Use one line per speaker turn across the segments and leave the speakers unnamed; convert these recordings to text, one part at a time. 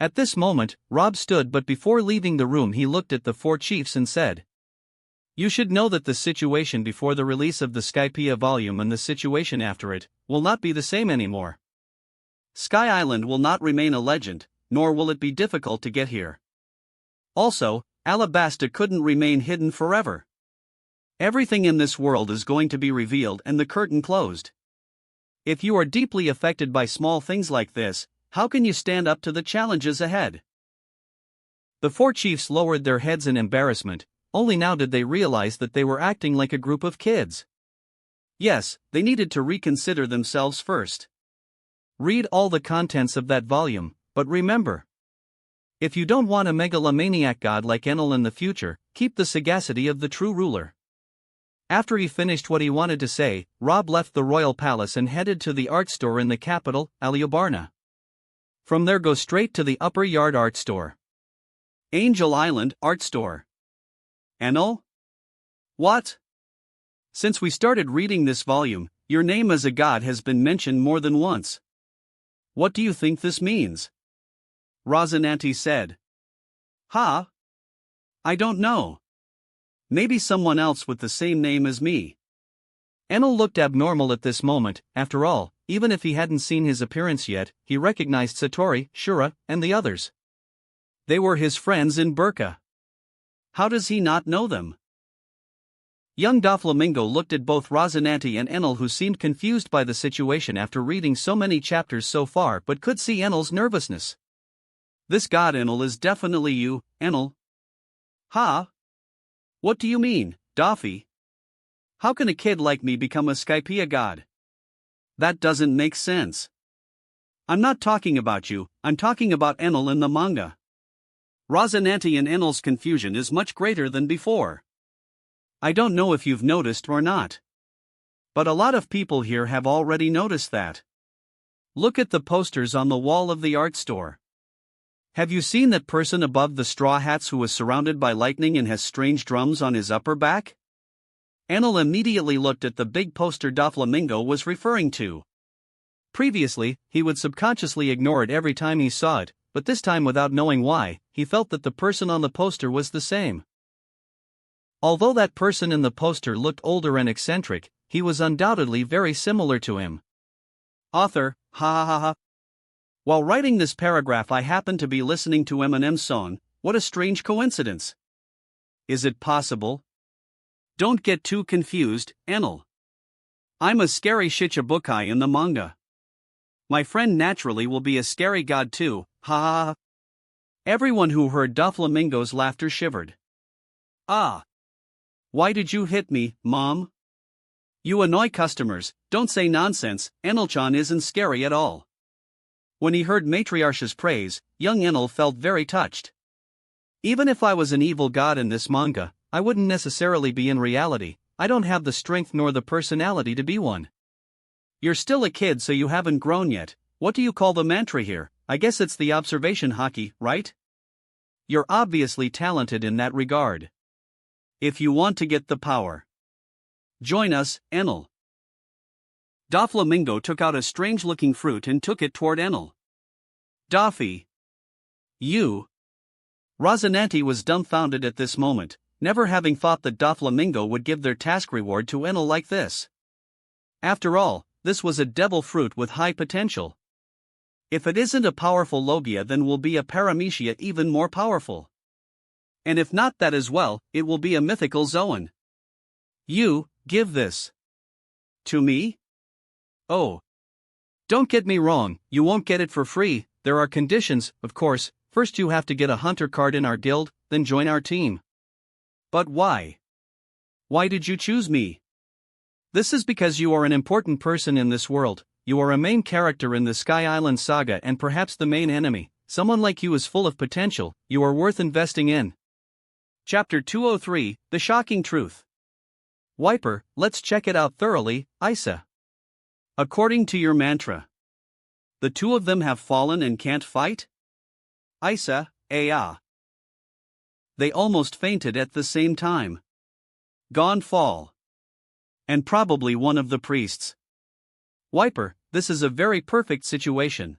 At this moment, Rob stood, but before leaving the room he looked at the four chiefs and said, "You should know that the situation before the release of the Skypiea volume and the situation after it will not be the same anymore. Sky Island will not remain a legend, nor will it be difficult to get here. Also, Alabasta couldn't remain hidden forever. Everything in this world is going to be revealed and the curtain closed. If you are deeply affected by small things like this, how can you stand up to the challenges ahead?" The four chiefs lowered their heads in embarrassment. Only now did they realize that they were acting like a group of kids. Yes, they needed to reconsider themselves first. Read all the contents of that volume, but remember, if you don't want a megalomaniac god like Enel in the future, keep the sagacity of the true ruler. After he finished what he wanted to say, Rob left the royal palace and headed to the art store in the capital, Aliobarna. From there go straight to the Upper Yard art store. Angel Island art store. Enel? What? Since we started reading this volume, your name as a god has been mentioned more than once. What do you think this means? Rosinante said. I don't know. Maybe someone else with the same name as me. Enel looked abnormal at this moment. After all, even if he hadn't seen his appearance yet, he recognized Satori, Shura, and the others. They were his friends in Burka. How does he not know them? Young Doflamingo looked at both Rosinante and Enel, who seemed confused by the situation after reading so many chapters so far, but could see Enel's nervousness. This god Enel is definitely you, Enel. What do you mean, Doffy? How can a kid like me become a Skypiea god? That doesn't make sense. I'm not talking about you, I'm talking about Enel in the manga. Rosinante and Enel's confusion is much greater than before. I don't know if you've noticed or not, but a lot of people here have already noticed that. Look at the posters on the wall of the art store. Have you seen that person above the straw hats who is surrounded by lightning and has strange drums on his upper back? Enel immediately looked at the big poster Doflamingo was referring to. Previously, he would subconsciously ignore it every time he saw it, but this time, without knowing why, he felt that the person on the poster was the same. Although that person in the poster looked older and eccentric, he was undoubtedly very similar to him. Author, While writing this paragraph I happened to be listening to Eminem's song. What a strange coincidence. Is it possible? Don't get too confused, Enel. I'm a scary shichibukai in the manga. My friend naturally will be a scary god too, Everyone who heard Doflamingo's laughter shivered. Why did you hit me, Mom? You annoy customers, don't say nonsense, Enel-chan isn't scary at all. When he heard Matriarch's praise, young Enel felt very touched. Even if I was an evil god in this manga, I wouldn't necessarily be in reality. I don't have the strength nor the personality to be one. You're still a kid, so you haven't grown yet. What do you call the mantra here? I guess it's the observation haki, right? You're obviously talented in that regard. If you want to get the power, join us, Enel. Doflamingo took out a strange-looking fruit and took it toward Enel. Doffy. You. Rosinante was dumbfounded at this moment, never having thought that Doflamingo would give their task reward to Enel like this. After all, this was a devil fruit with high potential. If it isn't a powerful Logia, then will be a Paramecia even more powerful. And if not that as well, it will be a mythical Zoan. You, give this. To me? Oh. Don't get me wrong, you won't get it for free. There are conditions, of course. First you have to get a hunter card in our guild, then join our team. But why? Why did you choose me? This is because you are an important person in this world. You are a main character in the Sky Island saga and perhaps the main enemy. Someone like you is full of potential, you are worth investing in. Chapter 203, The Shocking Truth. Wiper, let's check it out thoroughly, Isa. According to your mantra, the two of them have fallen and can't fight? Isa, They almost fainted at the same time. Gone fall. And probably one of the priests. Wiper, this is a very perfect situation.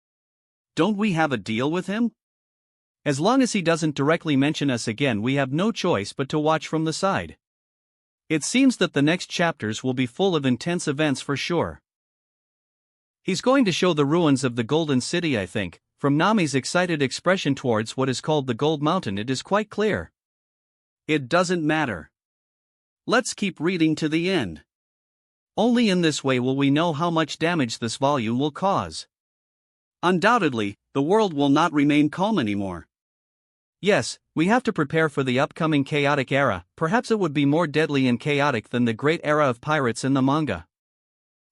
Don't we have a deal with him? As long as he doesn't directly mention us again, we have no choice but to watch from the side. It seems that the next chapters will be full of intense events for sure. He's going to show the ruins of the Golden City, I think. From Nami's excited expression towards what is called the Gold Mountain, it is quite clear. It doesn't matter. Let's keep reading to the end. Only in this way will we know how much damage this volume will cause. Undoubtedly, the world will not remain calm anymore. Yes, we have to prepare for the upcoming chaotic era. Perhaps it would be more deadly and chaotic than the great era of pirates in the manga.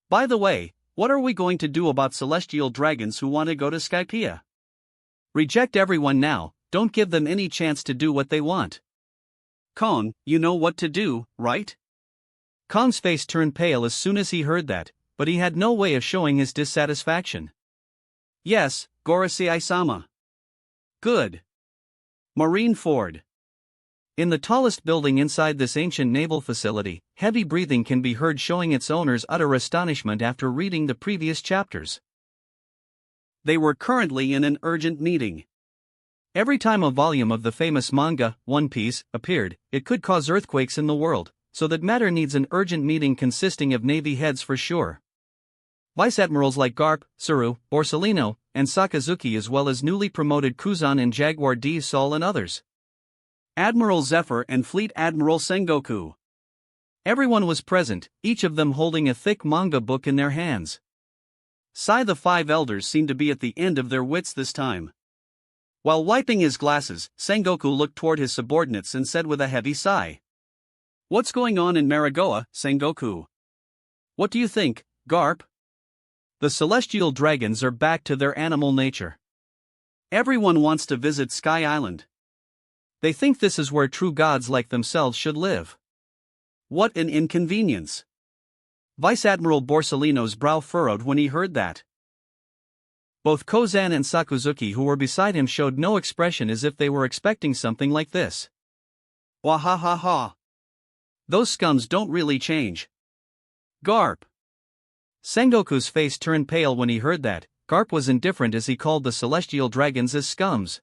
By the way, what are we going to do about celestial dragons who want to go to Skypiea? Reject everyone now, don't give them any chance to do what they want. Kon, you know what to do, right? Kon's face turned pale as soon as he heard that, but he had no way of showing his dissatisfaction. Yes, Gorosei-sama. Good. Marine Ford. In the tallest building inside this ancient naval facility, heavy breathing can be heard, showing its owners utter astonishment after reading the previous chapters. They were currently in an urgent meeting. Every time a volume of the famous manga, One Piece, appeared, it could cause earthquakes in the world, so that matter needs an urgent meeting consisting of Navy heads for sure. Vice admirals like Garp, Tsuru, Borsellino, and Sakazuki, as well as newly promoted Kuzan and Jaguar D. Sol and others. Admiral Zephyr and Fleet Admiral Sengoku. Everyone was present, each of them holding a thick manga book in their hands. The five elders seemed to be at the end of their wits this time. While wiping his glasses, Sengoku looked toward his subordinates and said with a heavy sigh. What's going on in Marigoa, Sengoku? What do you think, Garp? The celestial dragons are back to their animal nature. Everyone wants to visit Sky Island. They think this is where true gods like themselves should live. What an inconvenience. Vice Admiral Borsellino's brow furrowed when he heard that. Both Kozan and Sakazuki, who were beside him, showed no expression, as if they were expecting something like this. Wahahaha. Those scums don't really change. Garp. Sengoku's face turned pale when he heard that. Garp was indifferent as he called the celestial dragons as scums.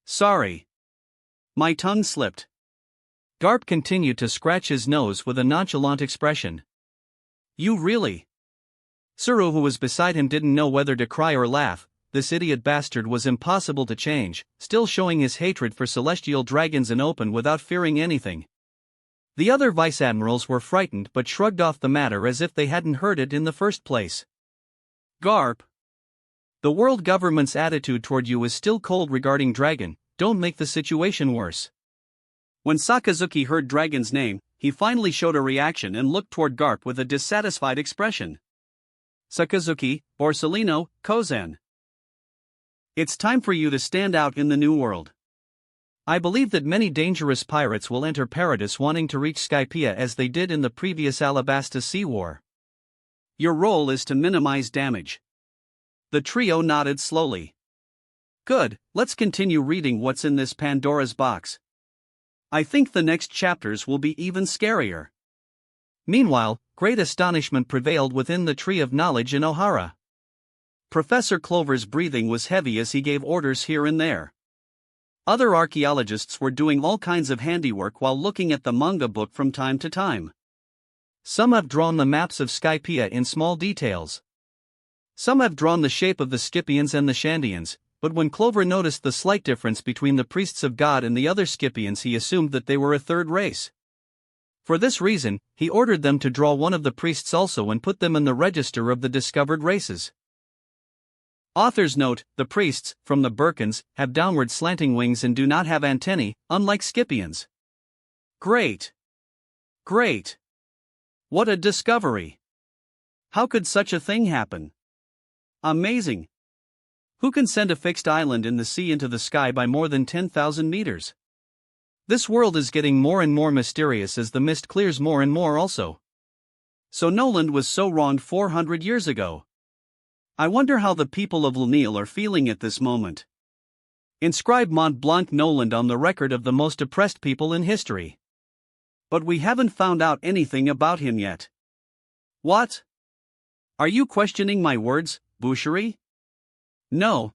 Sorry. My tongue slipped. Garp continued to scratch his nose with a nonchalant expression. You really? Tsuru, who was beside him, didn't know whether to cry or laugh. This idiot bastard was impossible to change, still showing his hatred for celestial dragons in open without fearing anything. The other vice admirals were frightened but shrugged off the matter as if they hadn't heard it in the first place. Garp. The world government's attitude toward you is still cold regarding Dragon. Don't make the situation worse. When Sakazuki heard Dragon's name, he finally showed a reaction and looked toward Garp with a dissatisfied expression. Sakazuki, Borsellino, Kozan. It's time for you to stand out in the new world. I believe that many dangerous pirates will enter Paradis wanting to reach Skypiea as they did in the previous Alabasta Sea War. Your role is to minimize damage. The trio nodded slowly. Good, let's continue reading what's in this Pandora's box. I think the next chapters will be even scarier. Meanwhile, great astonishment prevailed within the Tree of Knowledge in Ohara. Professor Clover's breathing was heavy as he gave orders here and there. Other archaeologists were doing all kinds of handiwork while looking at the manga book from time to time. Some have drawn the maps of Skypiea in small details. Some have drawn the shape of the Scipians and the Shandians, but when Clover noticed the slight difference between the priests of God and the other Scipians, he assumed that they were a third race. For this reason, he ordered them to draw one of the priests also and put them in the register of the discovered races. Author's note: the priests, from the Birkins, have downward slanting wings and do not have antennae, unlike Scipians. Great! Great! What a discovery! How could such a thing happen? Amazing! Who can send a fixed island in the sea into the sky by more than 10,000 meters? This world is getting more and more mysterious as the mist clears more and more also. So Noland was so wronged 400 years ago. I wonder how the people of Lunel are feeling at this moment. Inscribe Mont Blanc Noland on the record of the most oppressed people in history. But we haven't found out anything about him yet. What? Are you questioning my words, Boucherie? No,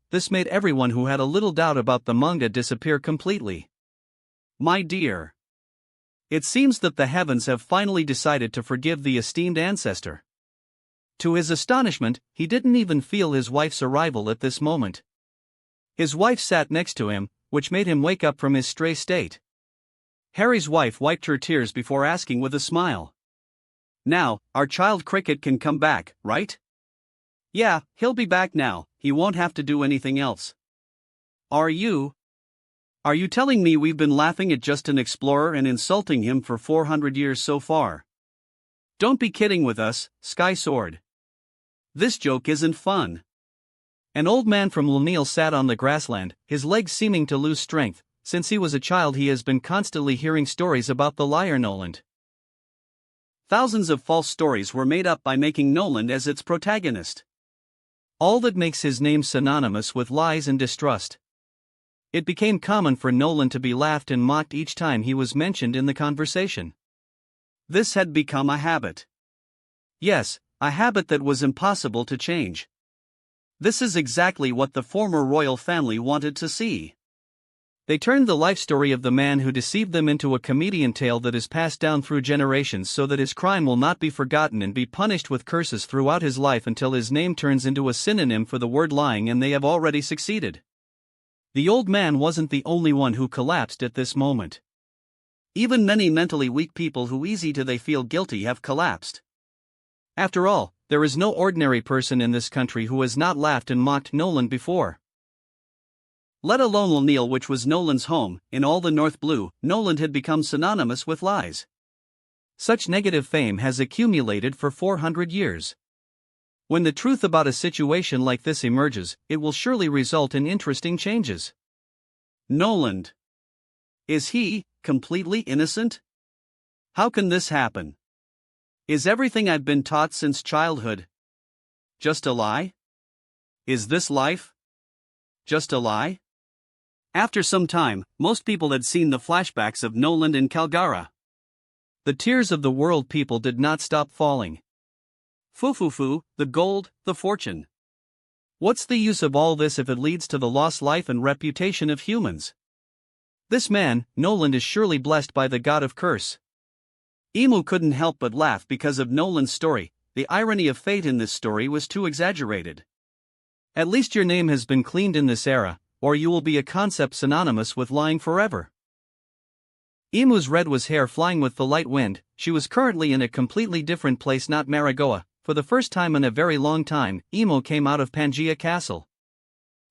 This made everyone who had a little doubt about the manga disappear completely. My dear. It seems that the heavens have finally decided to forgive the esteemed ancestor. To his astonishment, he didn't even feel his wife's arrival at this moment. His wife sat next to him, which made him wake up from his stray state. Harry's wife wiped her tears before asking with a smile. Now, our child Cricket can come back, right? Yeah, he'll be back now, he won't have to do anything else. Are you telling me we've been laughing at just an explorer and insulting him for 400 years so far? Don't be kidding with us, Sky Sword. This joke isn't fun. An old man from Lunil sat on the grassland, his legs seeming to lose strength. Since he was a child he has been constantly hearing stories about the liar Noland. Thousands of false stories were made up by making Noland as its protagonist. All that makes his name synonymous with lies and distrust. It became common for Noland to be laughed and mocked each time he was mentioned in the conversation. This had become a habit. Yes, a habit that was impossible to change. This is exactly what the former royal family wanted to see. They turned the life story of the man who deceived them into a comedian tale that is passed down through generations so that his crime will not be forgotten and be punished with curses throughout his life until his name turns into a synonym for the word lying, and they have already succeeded. The old man wasn't the only one who collapsed at this moment. Even many mentally weak people who they feel guilty have collapsed. After all, there is no ordinary person in this country who has not laughed and mocked Noland before. Let alone Lunil, which was Noland's home. In all the North Blue, Noland had become synonymous with lies. Such negative fame has accumulated for 400 years. When the truth about a situation like this emerges, it will surely result in interesting changes. Noland. Is he completely innocent? How can this happen? Is everything I've been taught since childhood just a lie? Is this life just a lie? After some time, most people had seen the flashbacks of Noland and Calgara. The tears of the world people did not stop falling. Foo, the gold, the fortune. What's the use of all this if it leads to the lost life and reputation of humans? This man, Noland, is surely blessed by the god of curse. Emu couldn't help but laugh because of Noland's story. The irony of fate in this story was too exaggerated. At least your name has been cleaned in this era, or you will be a concept synonymous with lying forever. Emu's red was hair flying with the light wind. She was currently in a completely different place, not Marigoa. For the first time in a very long time, Emu came out of Pangaea Castle.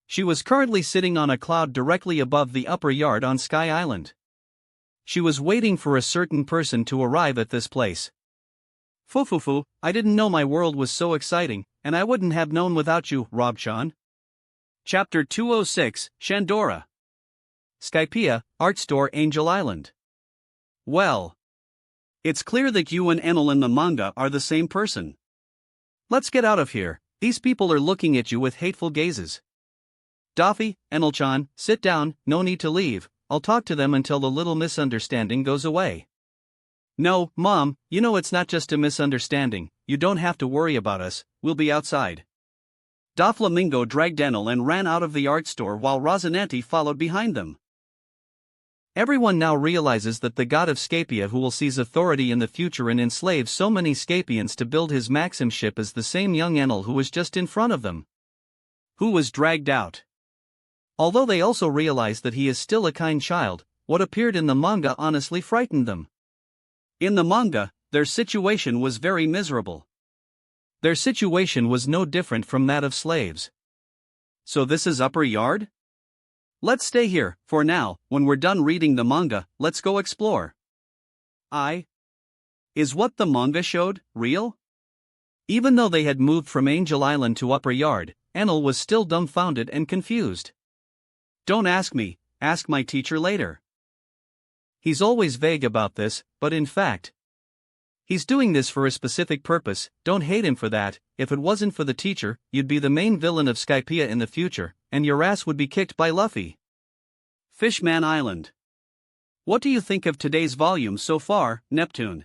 She was currently sitting on a cloud directly above the upper yard on Sky Island. She was waiting for a certain person to arrive at this place. Foo, I didn't know my world was so exciting, and I wouldn't have known without you, Rob-chan. Chapter 206, Shandora. Skypiea, Art Store, Angel Island. Well, it's clear that you and Enel in the manga are the same person. Let's get out of here, these people are looking at you with hateful gazes. Daffy, Enel-chan, sit down, no need to leave, I'll talk to them until the little misunderstanding goes away. No, Mom, you know it's not just a misunderstanding, you don't have to worry about us, we'll be outside. Doflamingo dragged Enel and ran out of the art store while Rosinante followed behind them. Everyone now realizes that the god of Skypiea who will seize authority in the future and enslave so many Skypians to build his Maxim ship is the same young Enel who was just in front of them. Who was dragged out. Although they also realize that he is still a kind child, what appeared in the manga honestly frightened them. In the manga, their situation was very miserable. Their situation was no different from that of slaves. So this is Upper Yard? Let's stay here, for now. When we're done reading the manga, let's go explore. Is what the manga showed real? Even though they had moved from Angel Island to Upper Yard, Enel was still dumbfounded and confused. Don't ask me, ask my teacher later. He's always vague about this, but in fact, he's doing this for a specific purpose. Don't hate him for that. If it wasn't for the teacher, you'd be the main villain of Skypiea in the future, and your ass would be kicked by Luffy. Fishman Island. What do you think of today's volume so far, Neptune?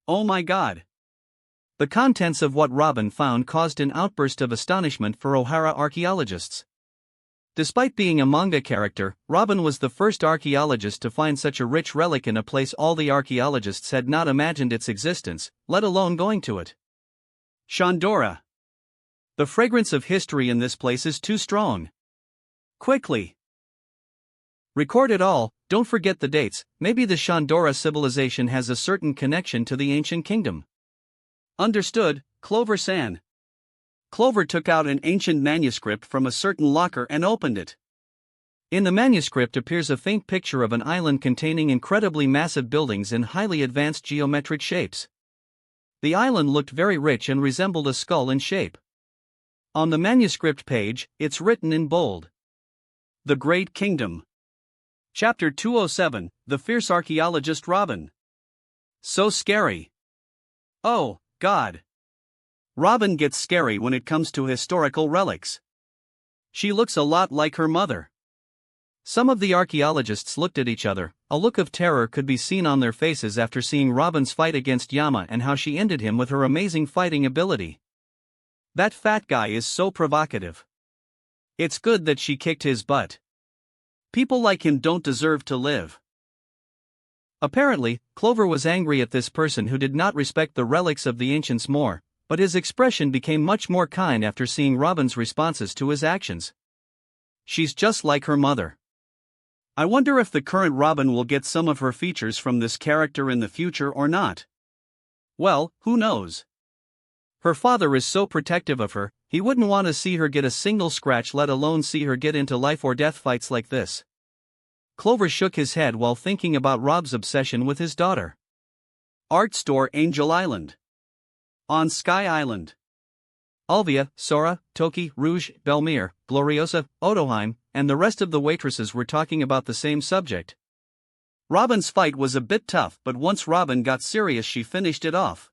Oh my god. The contents of what Robin found caused an outburst of astonishment for Ohara archaeologists. Despite being a manga character, Robin was the first archaeologist to find such a rich relic in a place all the archaeologists had not imagined its existence, let alone going to it. Shandora. The fragrance of history in this place is too strong. Quickly. Record it all, don't forget the dates, maybe the Shandora civilization has a certain connection to the ancient kingdom. Understood, Clover-san. Clover took out an ancient manuscript from a certain locker and opened it. In the manuscript appears a faint picture of an island containing incredibly massive buildings in highly advanced geometric shapes. The island looked very rich and resembled a skull in shape. On the manuscript page, it's written in bold. The Great Kingdom. Chapter 207, The Fierce Archaeologist Robin. So scary. Oh, God. Robin gets scary when it comes to historical relics. She looks a lot like her mother. Some of the archaeologists looked at each other. A look of terror could be seen on their faces after seeing Robin's fight against Yama and how she ended him with her amazing fighting ability. That fat guy is so provocative. It's good that she kicked his butt. People like him don't deserve to live. Apparently, Clover was angry at this person who did not respect the relics of the ancients more, but his expression became much more kind after seeing Robin's responses to his actions. She's just like her mother. I wonder if the current Robin will get some of her features from this character in the future or not. Well, who knows? Her father is so protective of her, he wouldn't want to see her get a single scratch, let alone see her get into life-or-death fights like this. Clover shook his head while thinking about Rob's obsession with his daughter. Art Store Angel Island. On Sky Island. Alvia, Sora, Toki, Rouge, Belmire, Gloriosa, Otoheim, and the rest of the waitresses were talking about the same subject. Robin's fight was a bit tough, but once Robin got serious she finished it off.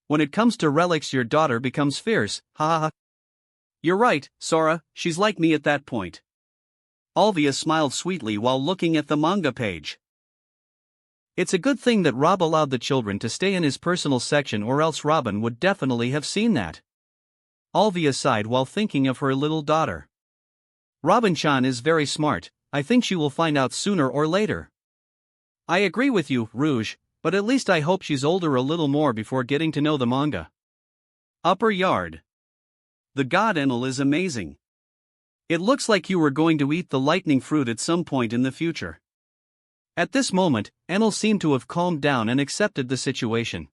When it comes to relics your daughter becomes fierce, ha ha ha. You're right, Sora, she's like me at that point. Alvia smiled sweetly while looking at the manga page. It's a good thing that Rob allowed the children to stay in his personal section, or else Robin would definitely have seen that. Alvia sighed while thinking of her little daughter. Robin-chan is very smart, I think she will find out sooner or later. I agree with you, Rouge, but at least I hope she's older a little more before getting to know the manga. Upper Yard. The God Enel is amazing. It looks like you were going to eat the lightning fruit at some point in the future. At this moment, Enel seemed to have calmed down and accepted the situation.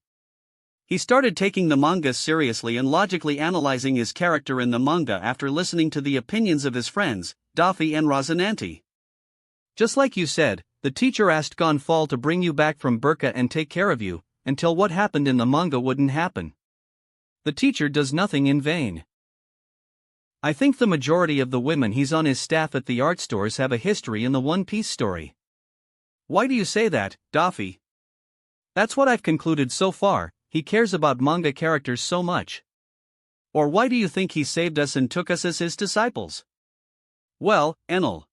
He started taking the manga seriously and logically analyzing his character in the manga after listening to the opinions of his friends, Daffy and Rosinante. Just like you said, the teacher asked Gonfal to bring you back from Burka and take care of you, until what happened in the manga wouldn't happen. The teacher does nothing in vain. I think the majority of the women he's on his staff at the art stores have a history in the One Piece story. Why do you say that, Daffy? That's what I've concluded so far, he cares about manga characters so much. Or why do you think he saved us and took us as his disciples? Well, Enel.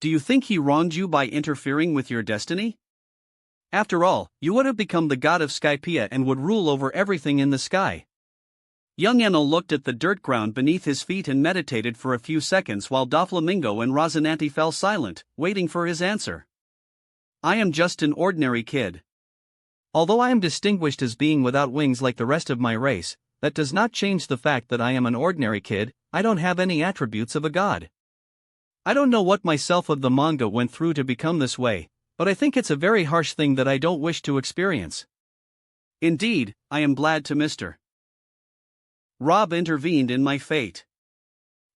Do you think he wronged you by interfering with your destiny? After all, you would have become the god of Skypiea and would rule over everything in the sky. Young Enel looked at the dirt ground beneath his feet and meditated for a few seconds while Doflamingo and Rosinante fell silent, waiting for his answer. I am just an ordinary kid. Although I am distinguished as being without wings like the rest of my race, that does not change the fact that I am an ordinary kid. I don't have any attributes of a god. I don't know what myself of the manga went through to become this way, but I think it's a very harsh thing that I don't wish to experience. Indeed, I am glad to Mr. Rob intervened in my fate.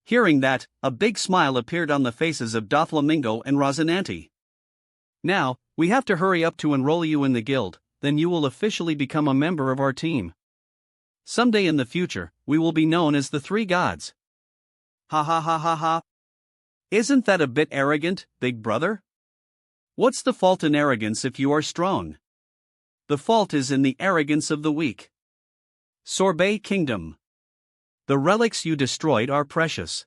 Hearing that, a big smile appeared on the faces of Doflamingo and Rosinante. Now, we have to hurry up to enroll you in the guild, then you will officially become a member of our team. Someday in the future, we will be known as the Three Gods. Ha ha ha ha ha. Isn't that a bit arrogant, big brother? What's the fault in arrogance if you are strong? The fault is in the arrogance of the weak. Sorbet Kingdom. The relics you destroyed are precious.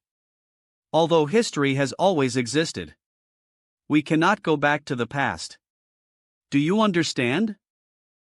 Although history has always existed, we cannot go back to the past. Do you understand?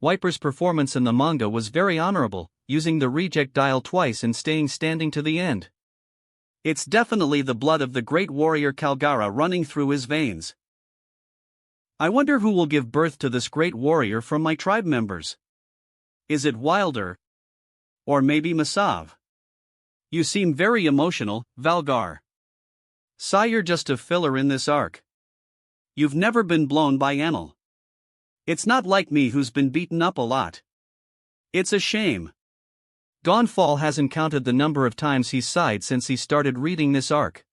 Wiper's performance in the manga was very honorable, using the reject dial twice and staying standing to the end. It's definitely the blood of the great warrior Kalgara running through his veins. I wonder who will give birth to this great warrior from my tribe members. Is it Wilder? Or maybe Masav? You seem very emotional, Valgar. Sigh, you're just a filler in this arc. You've never been blown by Enel. It's not like me who's been beaten up a lot. It's a shame. Gonfall hasn't counted the number of times he's sighed since he started reading this arc.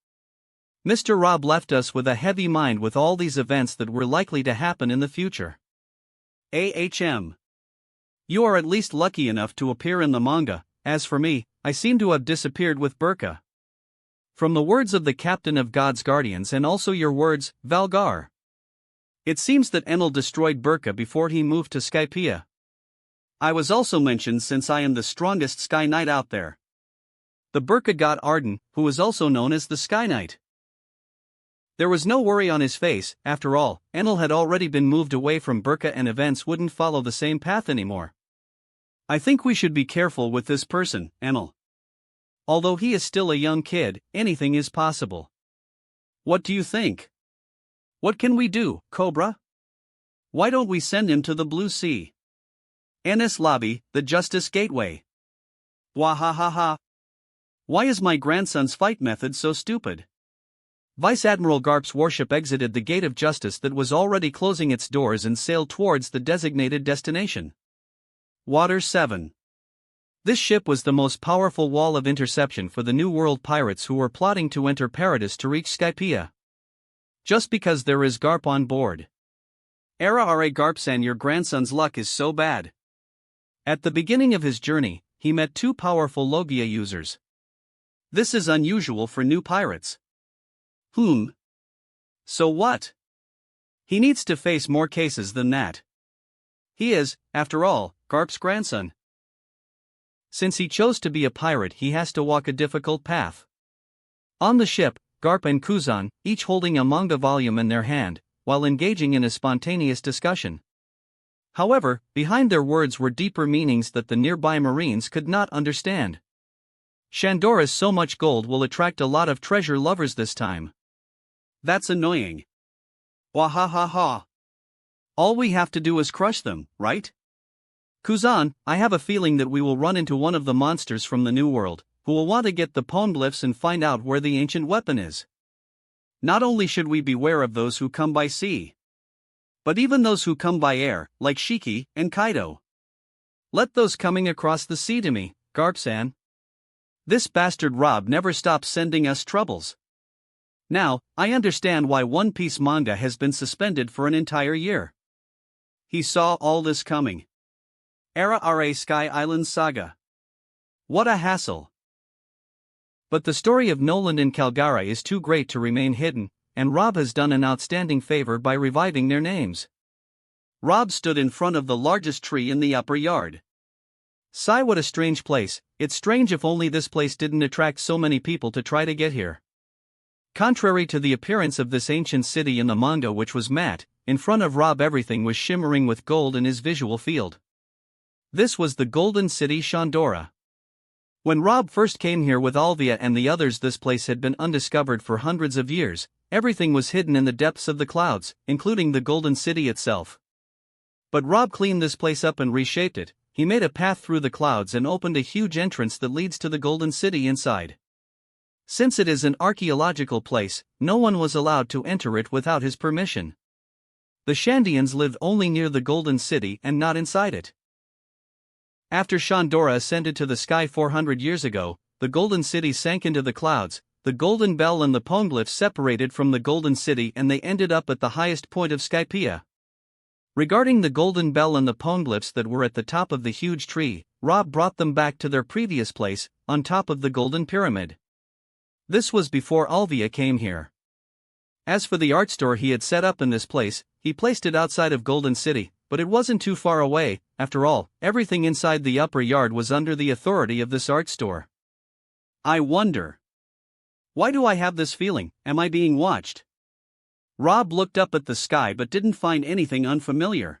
Mr. Rob left us with a heavy mind with all these events that were likely to happen in the future. AHM. You are at least lucky enough to appear in the manga. As for me, I seem to have disappeared with Burka. From the words of the captain of God's guardians and also your words, Valgar. It seems that Enel destroyed Burka before he moved to Skypiea. I was also mentioned since I am the strongest Sky Knight out there. The Burka got Arden, who is also known as the Sky Knight. There was no worry on his face. After all, Enel had already been moved away from Burka and events wouldn't follow the same path anymore. I think we should be careful with this person, Enel. Although he is still a young kid, anything is possible. What do you think? What can we do, Cobra? Why don't we send him to the Blue Sea? NS Lobby, the Justice Gateway. Wahahaha. Why is my grandson's fight method so stupid? Vice Admiral Garp's warship exited the Gate of Justice that was already closing its doors and sailed towards the designated destination. Water 7. This ship was the most powerful wall of interception for the New World pirates who were plotting to enter Paradis to reach Skypiea. Just because there is Garp on board. Ra Garp-san, your grandson's luck is so bad. At the beginning of his journey, he met two powerful Logia users. This is unusual for new pirates. So what? He needs to face more cases than that. He is, after all, Garp's grandson. Since he chose to be a pirate, he has to walk a difficult path. On the ship, Garp and Kuzan, each holding a manga volume in their hand, while engaging in a spontaneous discussion. However, behind their words were deeper meanings that the nearby Marines could not understand. Shandora's so much gold will attract a lot of treasure lovers this time. That's annoying. Wahahaha. All we have to do is crush them, right? Kuzan, I have a feeling that we will run into one of the monsters from the New World, who will want to get the poneglyphs and find out where the ancient weapon is. Not only should we beware of those who come by sea, but even those who come by air, like Shiki and Kaido. Let those coming across the sea to me, Garp-san. This bastard Rob never stops sending us troubles. Now, I understand why One Piece manga has been suspended for an entire year. He saw all this coming. Ra Sky Island Saga. What a hassle. But the story of Noland and Kalgara is too great to remain hidden, and Rob has done an outstanding favor by reviving their names. Rob stood in front of the largest tree in the upper yard. Sigh, what a strange place. It's strange if only this place didn't attract so many people to try to get here. Contrary to the appearance of this ancient city in the manga, which was matte, in front of Rob everything was shimmering with gold in his visual field. This was the Golden City Shandora. When Rob first came here with Alvia and the others, this place had been undiscovered for hundreds of years. Everything was hidden in the depths of the clouds, including the Golden City itself. But Rob cleaned this place up and reshaped it. He made a path through the clouds and opened a huge entrance that leads to the Golden City inside. Since it is an archaeological place, no one was allowed to enter it without his permission. The Shandians lived only near the Golden City and not inside it. After Shandora ascended to the sky 400 years ago, the Golden City sank into the clouds. The Golden Bell and the poneglyphs separated from the Golden City and they ended up at the highest point of Skypiea. Regarding the Golden Bell and the poneglyphs that were at the top of the huge tree, Rob brought them back to their previous place, on top of the Golden Pyramid. This was before Alvia came here. As for the art store he had set up in this place, he placed it outside of Golden City, but it wasn't too far away. After all, everything inside the upper yard was under the authority of this art store. I wonder. Why do I have this feeling? Am I being watched? Rob looked up at the sky but didn't find anything unfamiliar.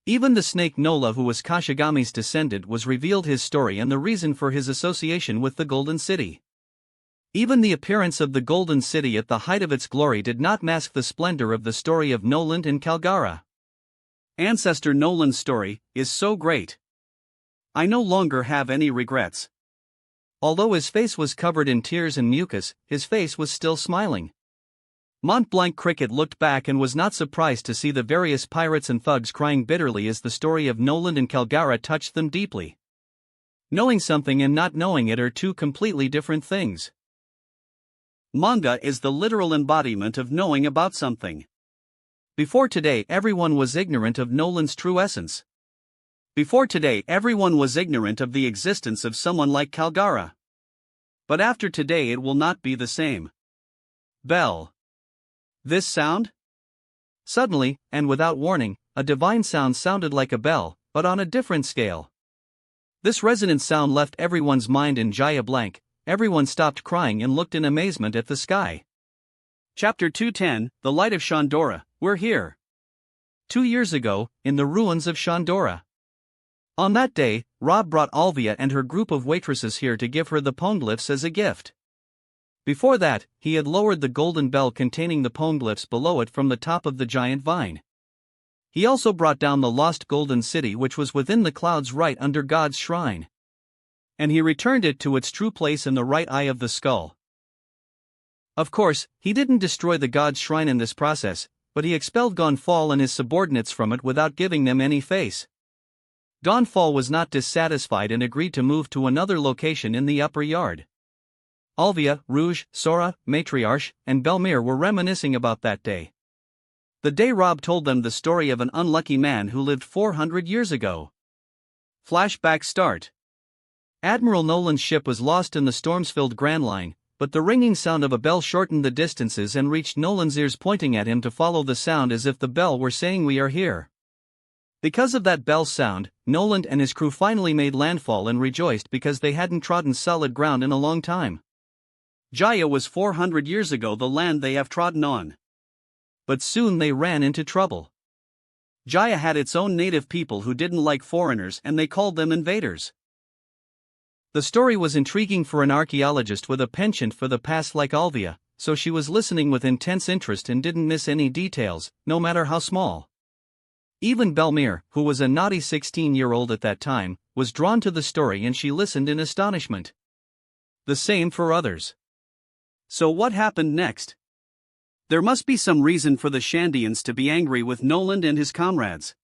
Even the snake Nola, who was Kashigami's descendant, was revealed his story and the reason for his association with the Golden City. Even the appearance of the Golden City at the height of its glory did not mask the splendor of the story of Noland and Calgara. Ancestor Noland's story is so great. I no longer have any regrets. Although his face was covered in tears and mucus, his face was still smiling. Mont Blanc Cricket looked back and was not surprised to see the various pirates and thugs crying bitterly as the story of Noland and Calgara touched them deeply. Knowing something and not knowing it are two completely different things. Manga is the literal embodiment of knowing about something. Before today, everyone was ignorant of Noland's true essence. Before today, everyone was ignorant of the existence of someone like Calgara. But after today, it will not be the same. Bell. This sound? Suddenly, and without warning, a divine sound sounded like a bell, but on a different scale. This resonant sound left everyone's mind in Jaya blank. Everyone stopped crying and looked in amazement at the sky. Chapter 210, The Light of Shandora, we're here. 2 years ago, in the ruins of Shandora. On that day, Rob brought Alvia and her group of waitresses here to give her the poneglyphs as a gift. Before that, he had lowered the golden bell containing the poneglyphs below it from the top of the giant vine. He also brought down the lost golden city which was within the clouds right under God's shrine. And he returned it to its true place in the right eye of the skull. Of course, he didn't destroy the God's shrine in this process, but he expelled Gonfall and his subordinates from it without giving them any face. Gonfall was not dissatisfied and agreed to move to another location in the upper yard. Alvia, Rouge, Sora, Matriarch, and Belmire were reminiscing about that day. The day Rob told them the story of an unlucky man who lived 400 years ago. Flashback start. Admiral Noland's ship was lost in the storms-filled Grand Line, but the ringing sound of a bell shortened the distances and reached Noland's ears, pointing at him to follow the sound as if the bell were saying "We are here." Because of that bell sound, Noland and his crew finally made landfall and rejoiced because they hadn't trodden solid ground in a long time. Jaya was 400 years ago the land they have trodden on. But soon they ran into trouble. Jaya had its own native people who didn't like foreigners and they called them invaders. The story was intriguing for an archaeologist with a penchant for the past like Alvia, so she was listening with intense interest and didn't miss any details, no matter how small. Even Belmire, who was a naughty 16-year-old at that time, was drawn to the story and she listened in astonishment. The same for others. So what happened next? There must be some reason for the Shandians to be angry with Noland and his comrades.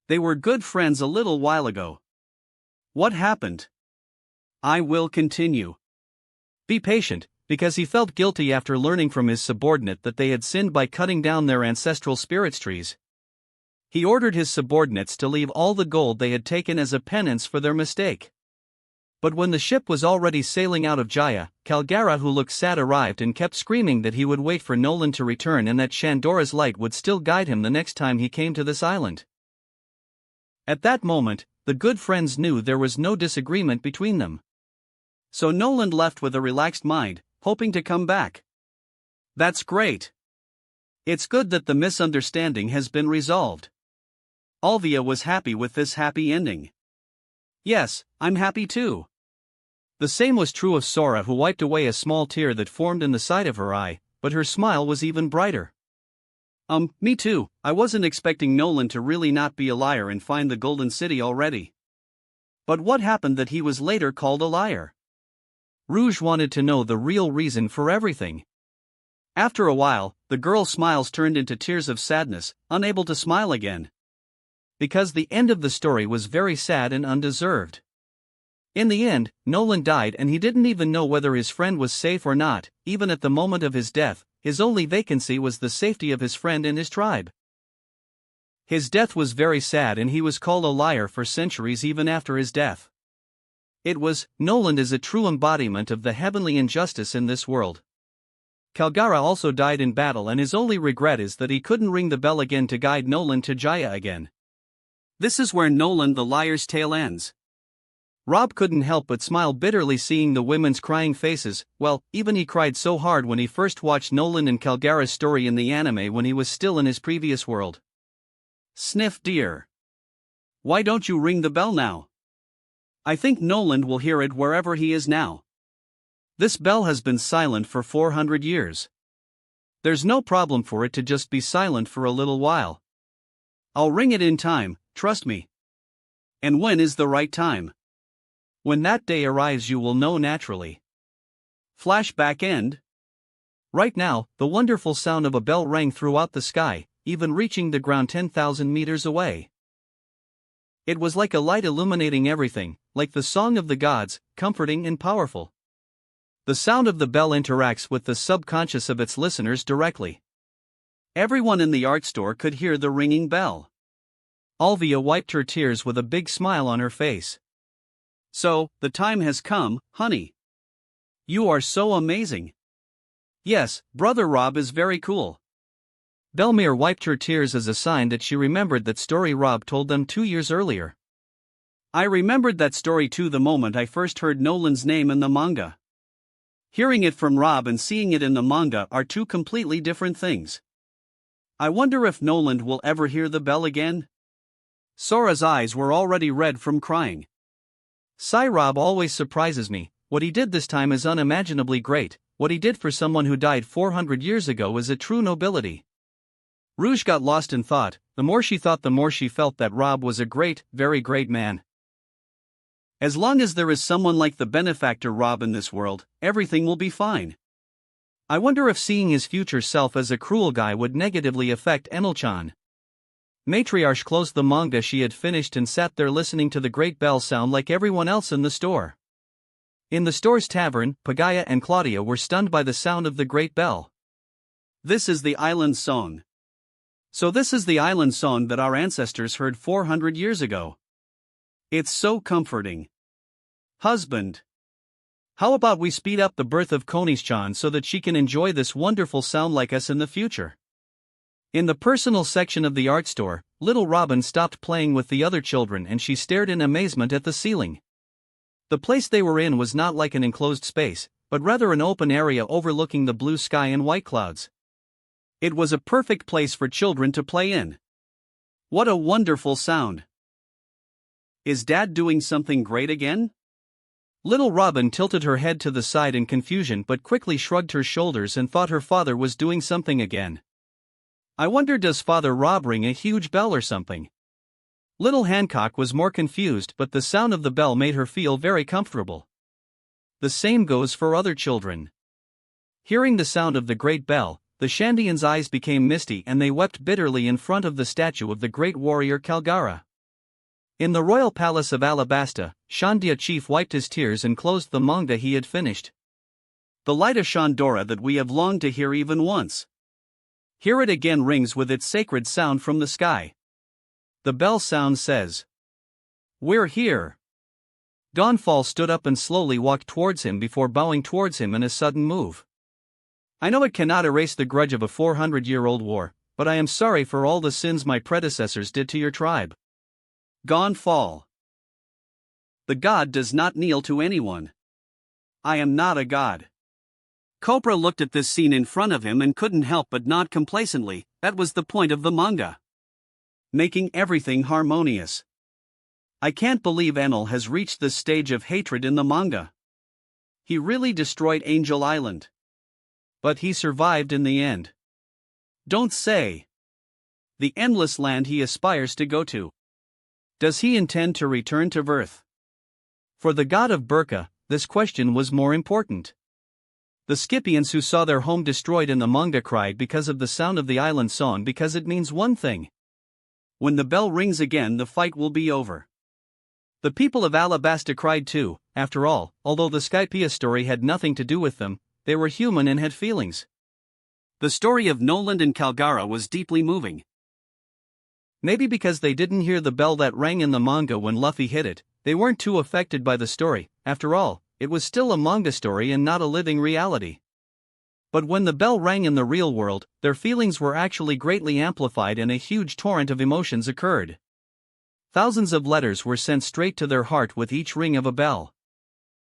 They were good friends a little while ago. What happened? I will continue. Be patient, because he felt guilty after learning from his subordinate that they had sinned by cutting down their ancestral spirits trees. He ordered his subordinates to leave all the gold they had taken as a penance for their mistake. But when the ship was already sailing out of Jaya, Calgara, who looked sad, arrived and kept screaming that he would wait for Noland to return and that Shandora's light would still guide him the next time he came to this island. At that moment, the good friends knew there was no disagreement between them. So Noland left with a relaxed mind, hoping to come back. That's great. It's good that the misunderstanding has been resolved. Alvia was happy with this happy ending. Yes, I'm happy too. The same was true of Sora, who wiped away a small tear that formed in the side of her eye, but her smile was even brighter. Me too. I wasn't expecting Noland to really not be a liar and find the Golden City already. But what happened that he was later called a liar? Rouge wanted to know the real reason for everything. After a while, the girl's smiles turned into tears of sadness, unable to smile again. Because the end of the story was very sad and undeserved. In the end, Noland died and he didn't even know whether his friend was safe or not. Even at the moment of his death, his only vacancy was the safety of his friend and his tribe. His death was very sad and he was called a liar for centuries even after his death. It was, Noland is a true embodiment of the heavenly injustice in this world. Calgara also died in battle and his only regret is that he couldn't ring the bell again to guide Noland to Jaya again. This is where Noland the liar's tale ends. Rob couldn't help but smile bitterly seeing the women's crying faces. Well, even he cried so hard when he first watched Noland and Calgara's story in the anime when he was still in his previous world. Sniff dear.
Why don't you ring the bell now? I think Noland will hear it wherever he is now. This bell has been silent for 400 years. There's no problem for it to just be silent for a little while. I'll ring it in time, trust me. And when is the right time? When that day arrives, you will know naturally. Flashback end. Right now, the wonderful sound of a bell rang throughout the sky, even reaching the ground 10,000 meters away. It was like a light illuminating everything, like the song of the gods, comforting and powerful. The sound of the bell interacts with the subconscious of its listeners directly. Everyone in the art store could hear the ringing bell. Alvia wiped her tears with a big smile on her face. So, the time has come, honey. You are so amazing. Yes, Brother Rob is very cool. Belmere wiped her tears as a sign that she remembered that story Rob told them 2 years earlier. I remembered that story too the moment I first heard Noland's name in the manga. Hearing it from Rob and seeing it in the manga are two completely different things. I wonder if Noland will ever hear the bell again? Sora's eyes were already red from crying. Rob always surprises me. What he did this time is unimaginably great. What he did for someone who died 400 years ago is a true nobility. Rouge got lost in thought. The more she thought, the more she felt that Rob was a great, very great man. As long as there is someone like the benefactor Rob in this world, everything will be fine. I wonder if seeing his future self as a cruel guy would negatively affect Enel-chan. Matriarch closed the manga she had finished and sat there listening to the great bell sound like everyone else in the store. In the store's tavern, Pagaya and Claudia were stunned by the sound of the great bell. This is the island song. So this is the island song that our ancestors heard 400 years ago. It's so comforting. Husband. How about we speed up the birth of Konis-chan so that she can enjoy this wonderful sound like us in the future? In the personal section of the art store, little Robin stopped playing with the other children and she stared in amazement at the ceiling. The place they were in was not like an enclosed space, but rather an open area overlooking the blue sky and white clouds. It was a perfect place for children to play in. What a wonderful sound. Is Dad doing something great again? Little Robin tilted her head to the side in confusion but quickly shrugged her shoulders and thought her father was doing something again. I wonder, does Father Rob ring a huge bell or something? Little Hancock was more confused, but the sound of the bell made her feel very comfortable. The same goes for other children. Hearing the sound of the great bell, the Shandians' eyes became misty and they wept bitterly in front of the statue of the great warrior Kalgara. In the royal palace of Alabasta, Shandia chief wiped his tears and closed the manga he had finished. The light of Shandora that we have longed to hear even once. Here it again rings with its sacred sound from the sky. The bell sound says, "We're here." Dawnfall stood up and slowly walked towards him before bowing towards him in a sudden move. I know it cannot erase the grudge of a 400-year-old war, but I am sorry for all the sins my predecessors did to your tribe. Dawnfall. The god does not kneel to anyone. I am not a god. Cobra looked at this scene in front of him and couldn't help but nod complacently. That was the point of the manga. Making everything harmonious. I can't believe Enel has reached this stage of hatred in the manga. He really destroyed Angel Island. But he survived in the end. Don't say. The endless land he aspires to go to. Does he intend to return to Earth? For the god of Burka, this question was more important. The Scipians who saw their home destroyed in the manga cried because of the sound of the island song, because it means one thing. When the bell rings again, the fight will be over. The people of Alabasta cried too. After all, although the Skypia story had nothing to do with them, they were human and had feelings. The story of Noland and Kalgara was deeply moving. Maybe because they didn't hear the bell that rang in the manga when Luffy hit it, they weren't too affected by the story. After all, it was still a manga story and not a living reality. But when the bell rang in the real world, their feelings were actually greatly amplified and a huge torrent of emotions occurred. Thousands of letters were sent straight to their heart with each ring of a bell.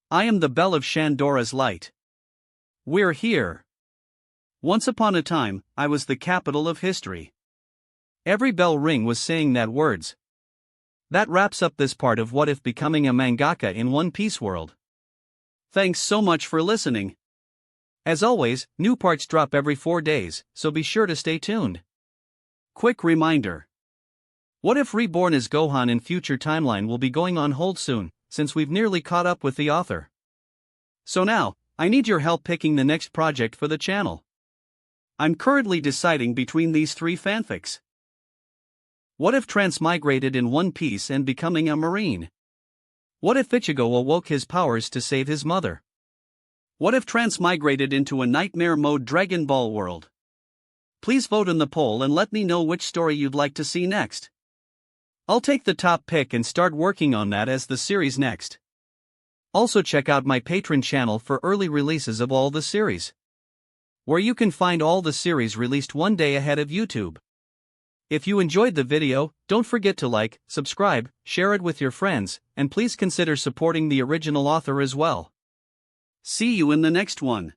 I am the bell of Shandora's light. We're here. Once upon a time, I was the capital of history. Every bell ring was saying that words.
That wraps up this part of What If Becoming a Mangaka in One Piece World.
Thanks so much for listening.
As always, new parts drop every 4 days, so be sure to stay tuned.
Quick reminder.
What If Reborn as Gohan in future timeline will be going on hold soon, since we've nearly caught up with the author.
So now, I need your help picking the next project for the channel. I'm currently deciding between these 3 fanfics.
What if Transmigrated in One Piece and becoming a Marine? What if Ichigo awoke his powers to save his mother?
What if Transmigrated into a nightmare mode Dragon Ball world? Please vote in the poll and let me know which story you'd like to see next.
I'll take the top pick and start working on that as the series next. Also check out my Patreon channel for early releases of all the series, where you can find all the series released one day ahead of YouTube. If you enjoyed the video, don't forget to like, subscribe, share it with your friends, and please consider supporting the original author as well.
See you in the next one.